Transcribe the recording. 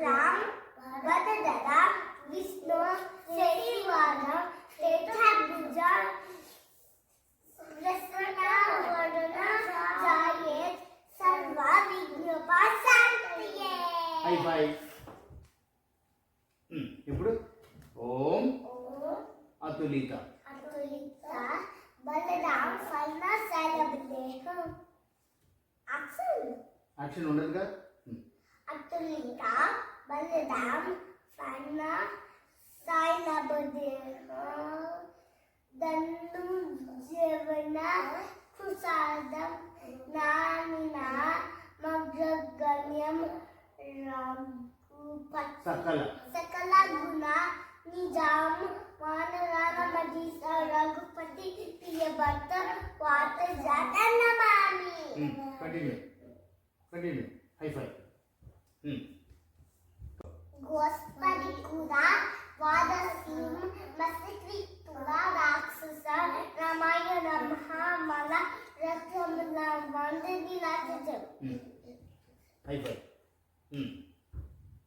राम वरदरा विष्णु शशिवर्णं चतुर्भुजा प्रसन्ना वदना ध्यायेत् सर्वविघ्नोपशान्तये। హై ఫై. ఇప్పుడు ఓం అతులిత अतुलित बलराम फलना शैलबदेह యాక్షన్ ఉండదుగా. अतुलित बलराम फलना शैलबदेह दन्नु जीवन कुसादम नानिना मग्रगण्यम रामपत సకల सकल गुण निजाम वानराम मजीस रघुपति प्रिय भक्त वात जात नमामि। కంటిన్యూ హై ఫై. गोस्पति कुरा वादसीम मस्ति तुरा राक्षस रामायण महामला रथमला वंदनी राजज। హై ఫై.